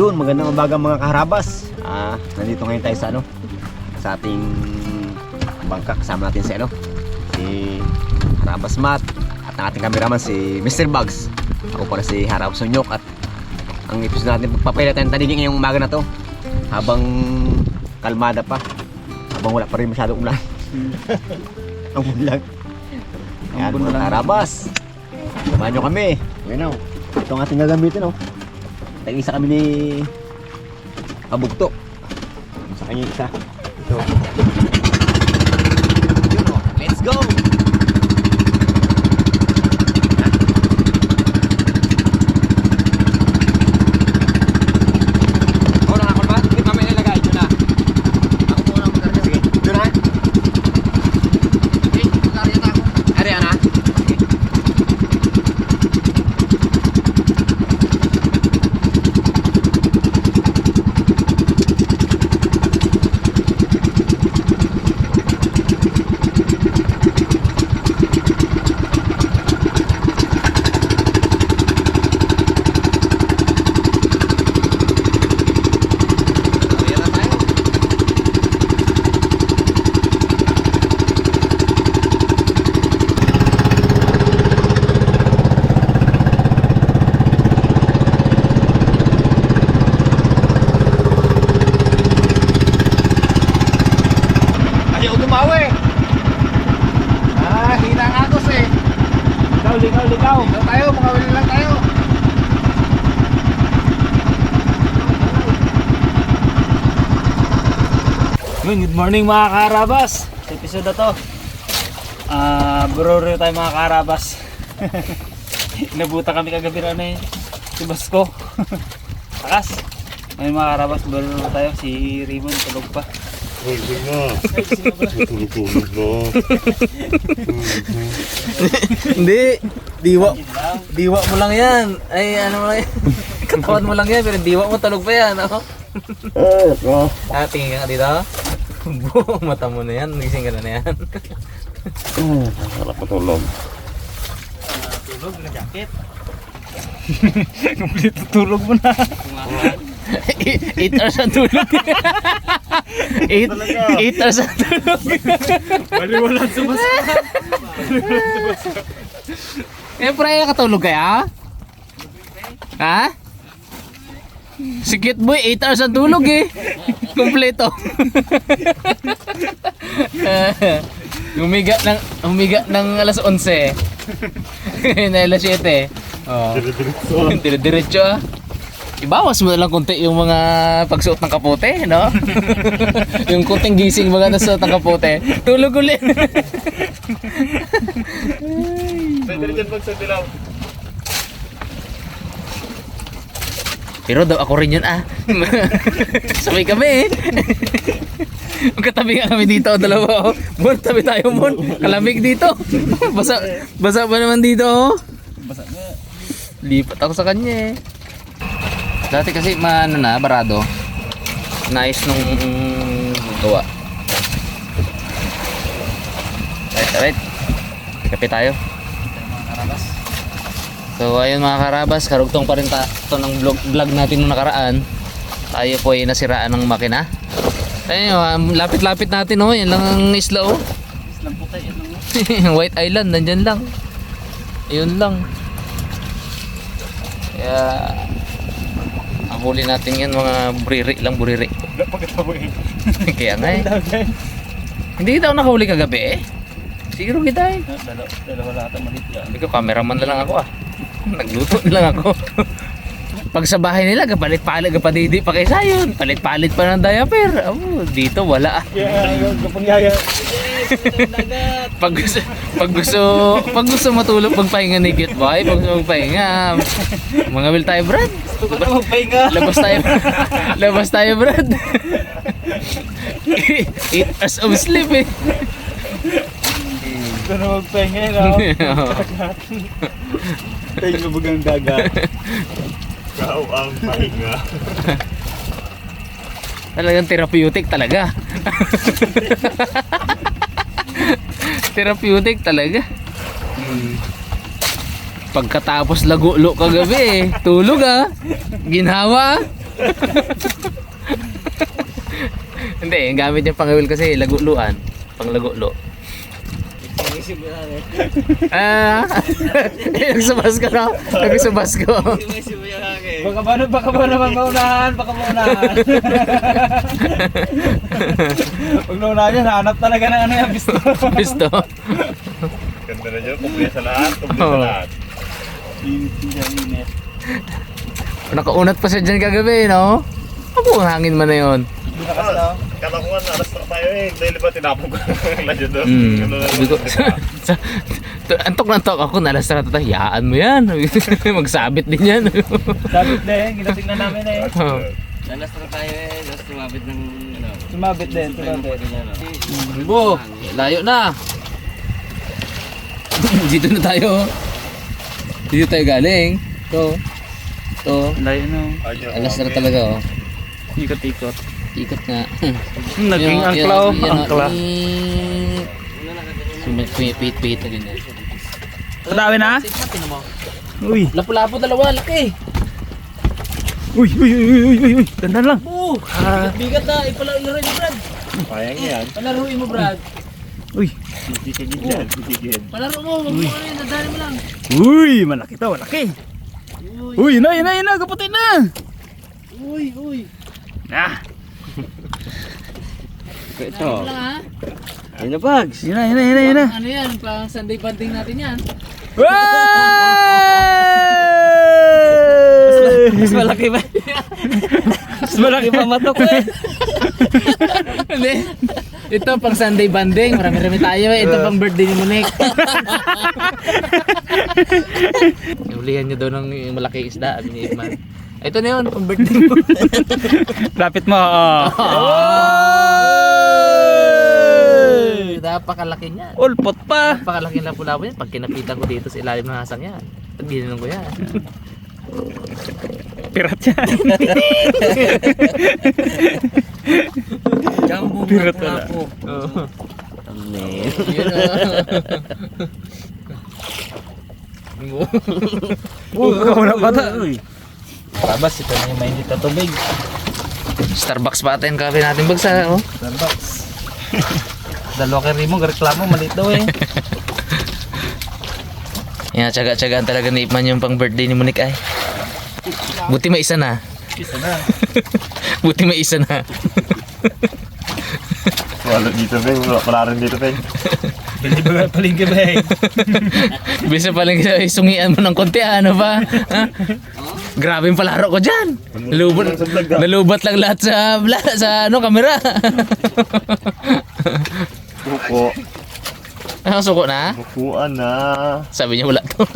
Yun, magandang umaga mga kaharabas. Nandito ngayon tayo sa sa ating bangka. Kasama natin si Harabas Matt at ang ating cameraman si Mr. Bugs. Ako pala si Harabas Sunyok at ang episode natin magpapaila tayong tanigin ngayong umaga na to habang kalmada pa, habang wala pa rin masyadong ulan. Ang bulag. Ayan mga Harabas, samahan nyo kami. Ayan o, ito ang ating gagamitin o. Tag-isa kami ni Kabugto. Sa kanya isa. Ito. Yun o, let's go! Ligaw. Ligaw tayo, mga wala lang tayo. Good morning mga kaharabas. Sa episode na to, bro-review tayo mga kaharabas. Inabuta kami kagabi na si Basko. Takas. Ngayon mga kaharabas, bro-review tayo. Si Raymond tulog pa. Tulog na. Tulog na. Hindi. Diwa mo lang yan. Ay, ano mo lang yan. Katawan mo lang yan, pero diwa mo tulog pa yan. Oh. Tingin ka dito. Mata mo na yan. Nagising ka na yan. Sarap patulog. Tulog na jacket. Kompleto tulog mo na. 8 hours ang tulog. 8 hours ang tulog. Baliwalan sa basa. Pre, katulog kaya? Ha? Si Cute Boy, 8 hours ang tulog eh. Kompleto. Humiga ng alas 11. Na alas 7. Oh. Dire-diretso ah. Ibawas mo na lang konti yung mga pagsuot ng kapote, no? Yung kunting gising mga nasuot ng kapote. Tulog ulit. Pwede rin pagsuot dilaw. Pero daw ako rin yun ah. Sabay kami eh. Magkatabi nga kami dito, dalawa oh. Mon, tabi tayo mon. Kalamig dito. Basa pa naman dito oh. Basa nga. Lipat ako sa kanya eh. Dati kasi barado. Nice nung gawa. Right. Kape tayo. So ayun mga karabas, karugtong pa rin ito ng vlog natin nung nakaraan. Tayo po ay nasiraan ng makina. Ayun, lapit-lapit natin oh, yan lang ang isla oh. Isla po tayo lang. White Island, nandyan lang. Ayun lang. Kaya ang huli natin yan mga buriri. Kaya nga eh. Hindi kita ako nakahuli kagabi eh. Siguro kita eh. Dalawa lahat ang malit yan. Hindi ko, cameraman na lang ako ah. Nagluto na lang ako. Pag sa bahay nila, kapalit-palit, kapadidi pa kaysa yun. Palit-palit pa ng diaper. Dito wala ah. Kapangyaya. Pag gusto matulog, pagpahinga ni Cute Boy, pag gusto magpahinga, mga will tayo Brad. Gusto ko na magpahinga. Labas tayo Brad. 8 hours of sleep eh. Gusto na magpahinga tayo lubugang dagat. Ikaw ang pahinga. Talagang therapeutic talaga. Therapeutic talaga. Pagkatapos lagulo kagabi, tulog ah. Ginhawa. Hindi, yung gamit yung pangawil kasi laguluan. Panglagulo. Nagsubas ka no? Nagsubas ko. Baka ba naman maunahan? Baka maunahan. Pag naunahan yan, hanap talaga ng ano yan, pisto. Gusto. Ganda na dyan, kumuli sa lahat, Oo. Init. Nakaunat pa siya dyan kagabi, no? Ano ang hangin man na yun? Katakuan, alas na tayo eh. Dahil ba tinapong ko lang dyan doon? Sabi ko, antok na antok ako, nalas na tayo, yaan mo yan. Magsabit din yan. Sabit din, ginatingnan namin eh. Oh. Nalas na tayo eh, tapos tumabit ng ano. Sumabit din, sumabit. Bo, layo na. Dito na tayo. Dito tayo galing. To. Layo no. Alas na talaga oh. Ikot-ikot. Ikot nga. Naging angklaw. Angkla. Sumipit-pit na ganyan. Madami na? Uy. Lapu-lapu dalawa, laki. Uy. Ganda lang. Bigat na, ipalaruin mo Brad. Sayang yan. Palaruin mo Brad. Uy. Palaro mo, wag mo ano yun, nadali mo lang. Uy, malaki to, malaki. Uy, yun na, kaputin na. Uy. Ah. Ito. Lang ha. Ayun na bags. Yun na. Ano yan, pang Sunday banding natin yan. Mas malaki ba? Mas malaki pa matok eh. Hindi. Ito pang Sunday banding, marami-rami tayo eh. Ito pang birthday ni Monique. Ulihan niyo daw ng malaking isda, sabi ni Iman. Ito na yun, pang birthday mo. Lapit mo. Napakalaki niyan. Ulpot pa. Napakalaki lapu-lapu yan. Pag kinapitan ko dito sa ilalim ng hasang yan. Pag ginanong ko yan. Pirat yan. Jumbo Pirat lapu-lapu. Amen. Ikaw na bata. Labas, ito na yung mainit na tubig. Starbucks pa atin kape natin bagsa. Oh. Starbucks. Dalawa kay Rimo, reklamo, maliit daw eh. Yan, tsaga-tsagaan talaga ni Ipman yung pang birthday ni Monique ay. Buti may isa na. Isa na. Buti may isa na. Wala dito, Peng. Wala rin dito, Peng. Bili ba palingki, Peng? Bisa palang sungian mo ng konti, ano ba? Ha? Grabe yung palaro ko dyan. Nalubat lang lahat sa kamera. Buko. Suko na? Bukuan na. Sabi niya wala to.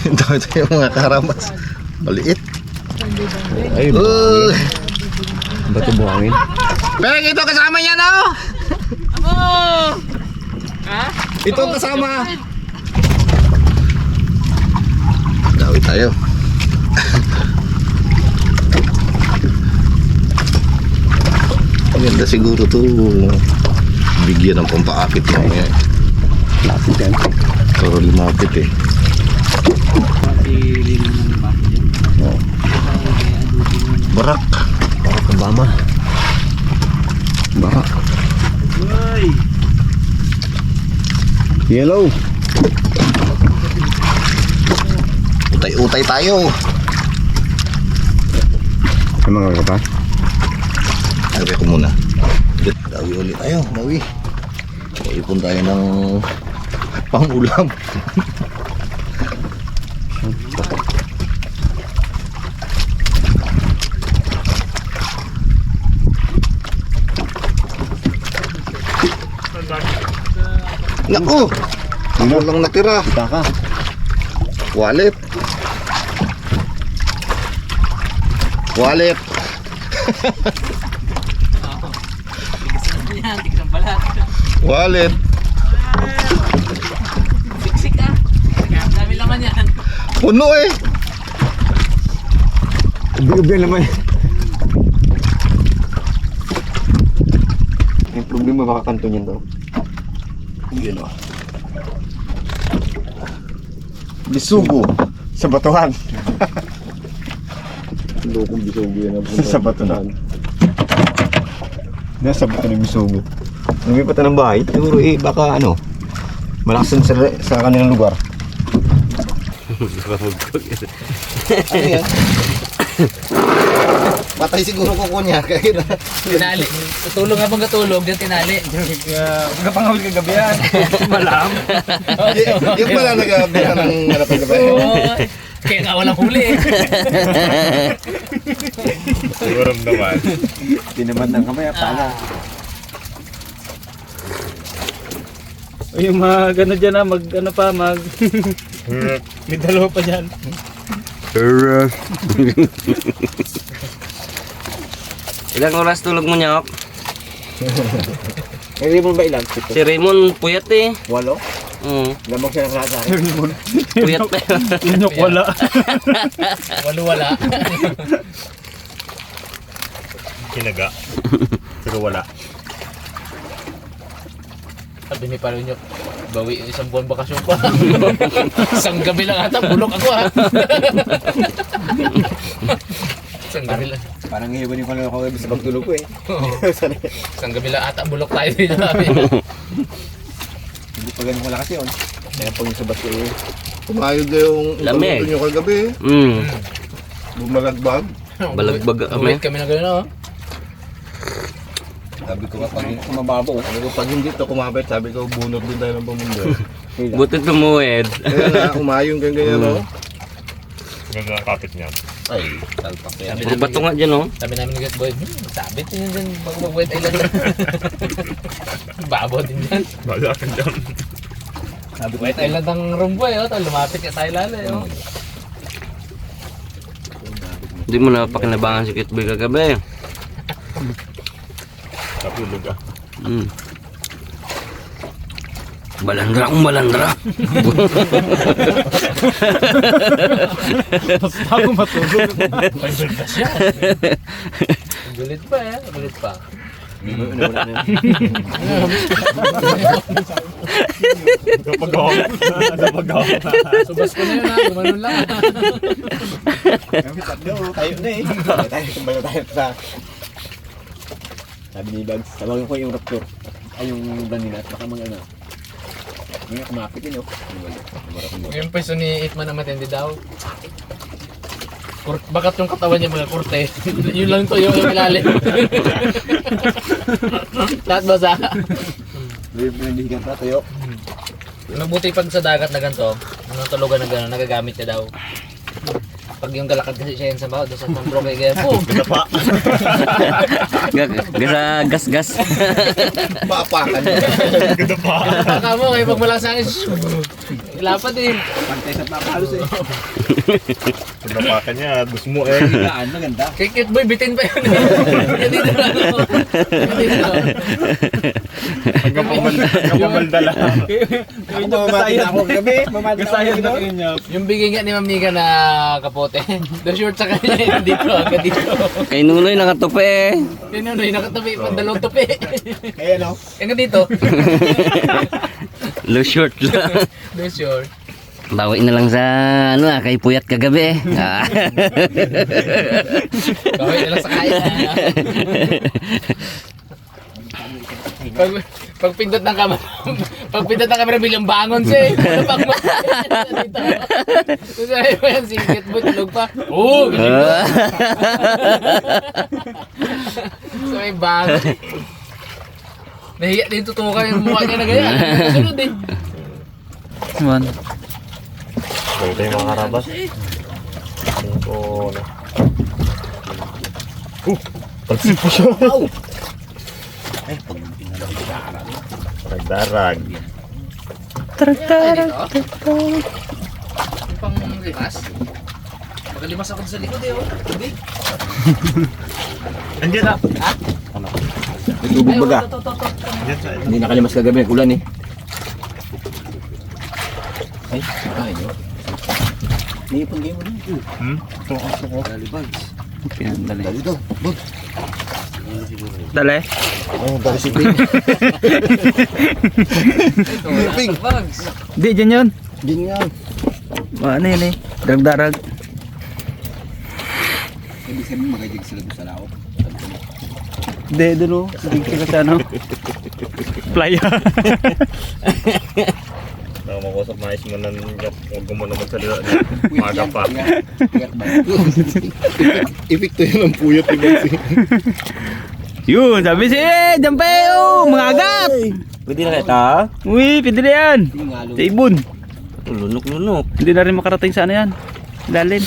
Ito yung mga karambas. Maliit. Ay, buhangin. Bato buhangin. Pero ito kasama niya na oh. Ito ang kasama. Dawi tayo. Maganda siguro to. Bigyan ng pampaakit mo niya. Lapit yan. Pero lumapit eh. Barak. Barak ng bama. Barak. Yellow. Utay-utay tayo. Ano mga kapa? Sabi ko muna. Dawi ulit tayo. Dawi. Ipon tayo ng pang-ulam. Naku! Ano lang natira? Kita ka. Wallet. Wallet. Wallet. Siksik ah. Dami laman yan. Puno eh. Ubi-ubi naman. Yung problema baka kanto niyan daw. Yun o. Bisugo. Sa batuhan. Lokong bisugo yan. Sa batuhan. Nasa bato ng Misugo. Lumipat na ng bahay. Siguro baka malakas sa kanilang lugar. Ano yan? Patay siguro kuko niya. Tinali. Tutulog habang katulog, diyan tinali. Magkapangawil kagabi yan. Malam. Yung pala nag-abihan ng harapan ka ba? Oo. Kaya nga walang huli. Siguro naman. Tinaman ng kamay. Pala. Yung mga gano dyan may dalawa pa dyan. Ilang oras tulog mo, Nyok? May rimon ba ilan? Si Raymond puyat eh. 8? Lamang siya ng klasa. Puyat pa. Inyok wala. Wala. Kinaga. Pero wala. Sabi ni Parinyo, bawi yung isang buwan bakasyon pa. Isang gabi lang ata, bulok ako ha. Isang gabi lang. Parang iba ni pala ako sa pagtulog ko eh. Isang gabi lang ata, bulok tayo dito namin. Hindi pa ganun malakas yun. Kaya pag yung sabat ko eh. Pumayod na yung Lamig. nyo kagabi. Bumalagbag. Balagbag Ulit kami. kami na gano'n. Sabi ko kapag kumababaw, sabi ko pag hindi to kumabit, sabi ko bunot din tayo ng pamundo. Buti tumuwid. Kaya nga, umayong kang ganyan, no? Ganda ang kapit niya. Ay, talpak yan. Puro bato nga dyan, oh. Sabi namin ni Gat Boy, sabit din dyan pag mag-wet island. Babaw din dyan. Wala ka dyan. Wet island ang rumboy, lumapit ka tayo lalo. Hindi mo na pakinabangan si Kitboy kagabi. Kapulog ah. Balandra akong balandra. Bago matulog. Gulit pa siya. Gulit pa eh. Gulit pa. Napagawa. Subas ko na yun ha. Gumanon lang. Tayo na eh. Tayo sa... Sabi ni Bags, tawagin ko yung raptor. Ay yung danina at baka mga Ngayon kumapit yun Yung peso ni Itman na matindi daw. Bakat yung katawan niya mga kurte. Yun lang to yung ilalim. Lahat basa. May pinandihigan pa tayo. Mabuti pag sa dagat na ganito, nung tulugan na gano'n, nagagamit niya daw. Pag yung galakad kasi siya yun sa baho, doon sa tambro kay Gaya, boom! Gas. Papakan. Baka mo, kayo pag malasa akin, ilapad eh. Pantay sa papalos eh. Pinapakan niya. Gusto mo eh. Higaan, maganda. Kay Kit Boy, bitin pa yun eh. Yan dito lang ako. Hanggang pamalda lang. Ako mamati na ako gabi. Mamati na ako Gasayan na gabi. inyo. Yung bigay nga ni Ma'am Nika na kapote, the short sa kanya yun dito, hanggang dito. Kay Nunoy nakatupi. Yun yun, yung nakatabi, dalawang tupi. Kaya no? Hanggang dito. Low short lang. The short. Bawi na lang sa kay Puyat kagabi. Gawin nila sa kaya. Pag pindot ng kamera, bilang bangon siya eh. Ano pang dito? Sabi mo yan, singkit mo, tulog pa. Oo, galing mo. So may bangon. Nahiya din tutukan yung mukha niya na ganyan. Sunod din. Man. Ito yung mga karabas. Talsik po siya. Darag. Yung pang limas. Magalimas ako sa likod eh. Hindi. Andiyan na. May tubig baga. Hindi nakalimas kagabi, ulan eh. Ay, ay no. Nipon game mo na. Ito ang suko. Dali to. Bug. Dali. Oh, dari si Ping. Ping. Di, dyan yun. Din yan. Ano yun eh? Darag-darag. Ibig sabihin magajig sila doon sa lao. Hindi, doon o. Sigig sila sa ano. Playa. Nakamakosap mais mo nan huwag mo naman salita. Maga pa. Epekto yun ang puyat ni Bensi. Yun, sabi si Jampeo, mga agat. Pwede na kita. Uy, pwede na yan. Sa ibon. Lunok-lunok. Hindi na rin makarating sa ano yan. Lalim.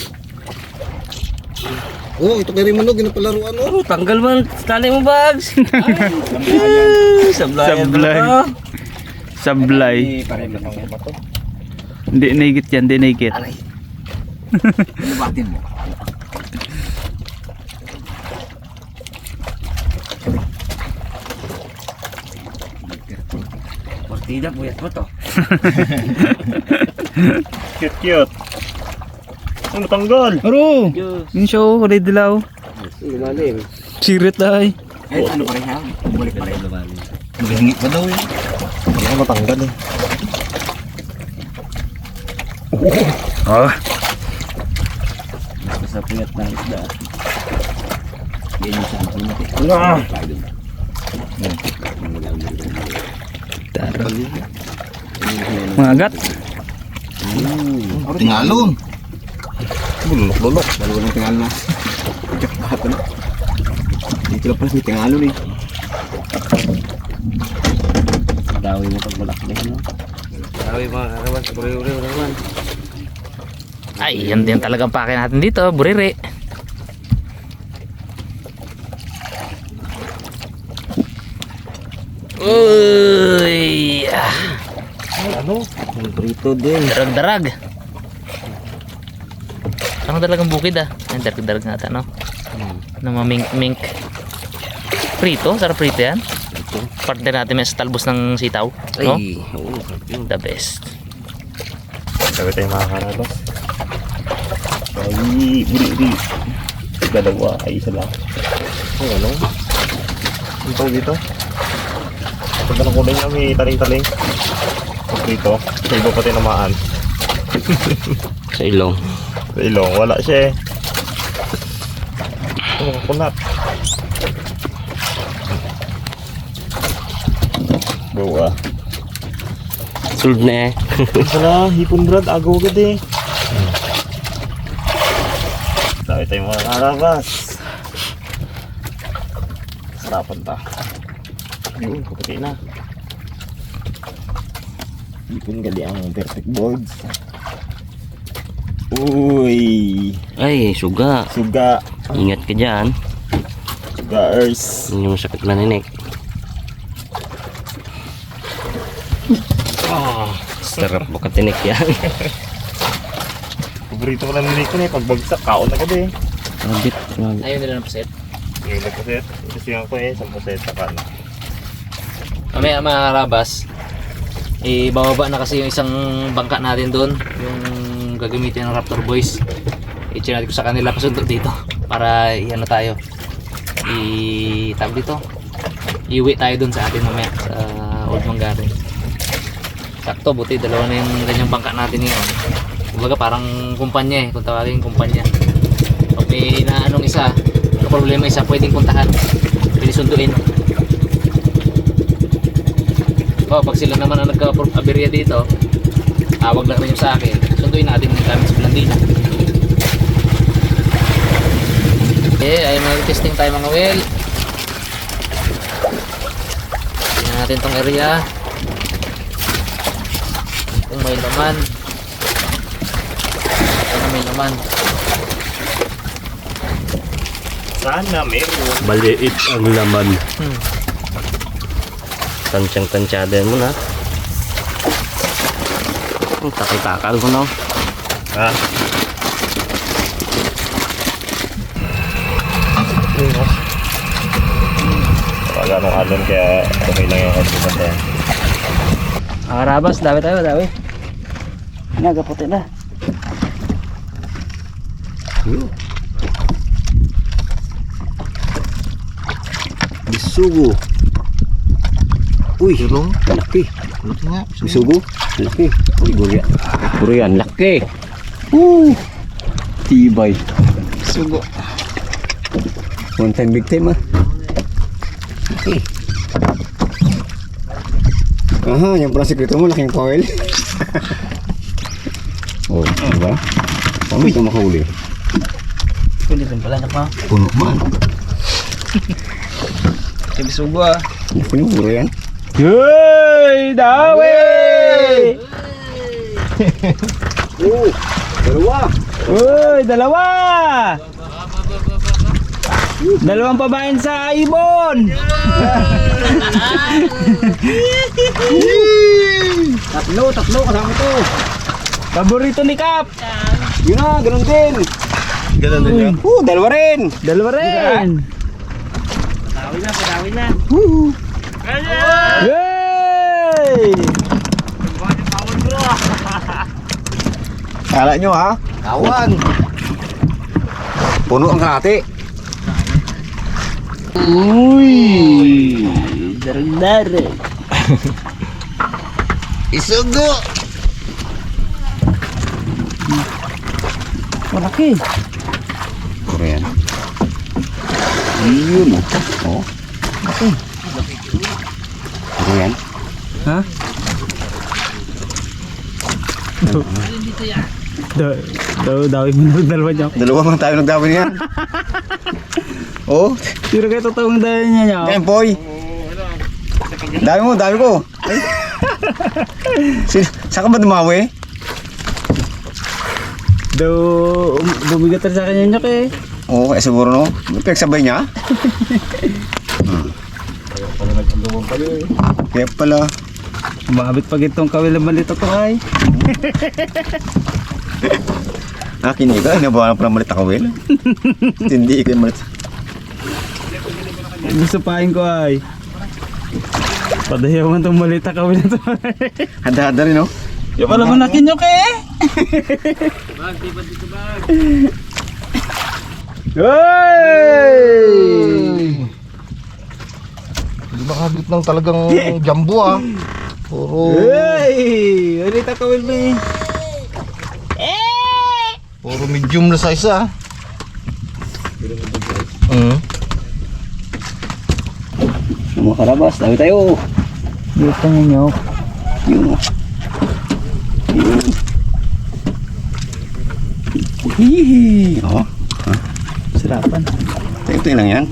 Oh, ito kay Rimano, ginapalaruan mo. Oh, tanggal man. Tali mo, Bags. Sablay. Sablay. Sablay. Hindi naigit yan, hindi naigit. Lubatin mo. Partida, buyat mo to. Cute. Ano tanggal? Aro! Yun siya o, kulay dilaw. Ilalim. Sirit ay. Eh, ano pa rin siya? Bumalik pa rin. Maghingi pa daw eh. Hindi ko matanggal eh. Oh. Sa puyat ng isda. Yan yung sana kung natin. Tara. Mga agat. Tingalon. Bulok. Dalawa ng tingalon na. Bato na. Dito lang pala may tingalon eh. Dawi mo pag malakbay mo. Dawi mga karabas. Uri-uri naman. Ay, yan din talagang pake natin dito, buriri. Uy! Ano? Prito din. Darag-darag. Ang talagang bukid ah. Ay, darag-darag nga ata, no? Na mamink-mink. Prito? Sarap prito yan. Partner natin may sa talbos ng sitaw. No? Ay, oo. The best. Sabi tayo mga karabas. Ay, uri. Dalawa, ay isa lang. Ano? Ang tawag dito? Ito ba ng kulay niya? May taling-taling. Dito, sa iba pati namaan. Sa ilong. Sa ilong, wala siya eh. Ito mga kunat. Bawa. Sulod na eh. Sala, hipon brad, agaw agad eh. Sabi tayo mga karabas. Sarapan ta. Yun, kaputi na. Hipon gali ang perfect boards. Uy, Ay, suga. suga. Ingat ka dyan. Sugars. Hindi mo sakit maninik. Sarap baka tinik yan. Paborito ko lang nili ko na eh. Pagbagsak, kaon agad eh. Mabit. Ayun nila ng paset. Yung nagpaset, isiyan ko eh, 10% sa kan. Mamaya mga karabas, ibababa na kasi yung isang bangka natin doon, yung gagamitin ng Raptor Boys. I-chinat ko sa kanila pasundot dito para ano tayo. Tawag dito. Iuwi tayo doon sa atin mamaya sa Old Manggarin. Sakto, buti dalawa na yung ganyang bangka natin ngayon. Kumbaga parang kumpanya kung tawagin kumpanya. Pag may inaanong isa, problema isa, pwedeng puntahan, pwedeng sunduin. Pag sila naman ang nagka-aberya dito, tawag lang rin yung sa akin, sunduin natin yung gamit sa Blandina. Okay, ay mag-testing tayo mga well. Tingnan natin tong area kung may laman. Sana may laman. Sana meron. Maliit ang laman. Tansyang-tansyada mo na. Takal-takal mo na. Ha? Wala nung alon kaya okay lang yung hotdog na yan. Karabas, dawi tayo, dawi. Nagaputi na. Bisugo. Uy, laki. Laki nga. Bisugo. Laki. Uy, gurian. Gurian, laki. Tibay. Sugo. One time big time ah. Okay. Aha, yan pala sikreto mo, laking foil. Oh, diba? Paano ito makahuli? Pwede din pala, nak ma. Puno man. Sabi sugo ah. Pinuro yan. Yoy! Dawi! Dalawa. Uy! Dalawa! Dalawang pabayan sa ibon! Tatlo kasama to. Paborito ni Kap! Yun na, ganun din. Ganun din yan. Dalawa rin. Dalawa rin! Padawi na. Yay! Kala nyo ha? Kawan. Puno ang kalate. Uy! Darang-darang! Isugo. Malaki! Korean. Yun oh. Malaki! Korean. Ha? Dawi mo na dalawa niya. Dalawa man tayo nagdawin niyan. Oh, Pero kayo totoong dahil niya. Tempoy. Dami ko. Saan ka ba dumawi? Daw, bumigat rin sa kanya niya eh. Oo, kaya siguro no. Pinagsabay niya. Kaya pala. Umabit pag itong kawilang malito to ay. Kinig ka. Inabawa na pala malit ako, Will. Hindi ko yung malit. Gusto pahin ko ay. Padayaw man itong malita kawilang to. Handa-handa rin, no? Yung pala mo nakinyok eh. Hey! Hindi makagit ng talagang jumbo ah. Puro Hey! Malita kawil mo eh. puro medium na size ah. Mga karabas, dami tayo. Dito niya nyok. Yun, oh. Yun. Hihi. Oh, Sarapan. tayo lang yan.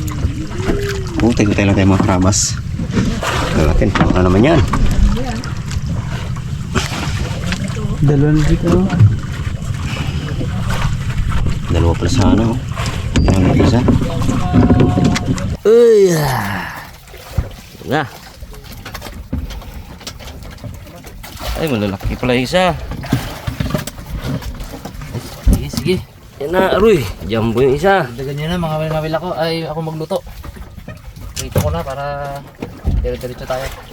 Oo, tayo lang tayo mga karabas. Natin, ano naman yan? Dalawa na dito. Dalawa pala sa ano. Yan ang isa. Uy. Na. Ay, malalaki pala yung isa. Sige, sige. Yan na, aroy. Jumbo yung isa. Dagan nyo na mga mawil ako. Ay, ako magluto. Ito ko na para dire-diretso tayo.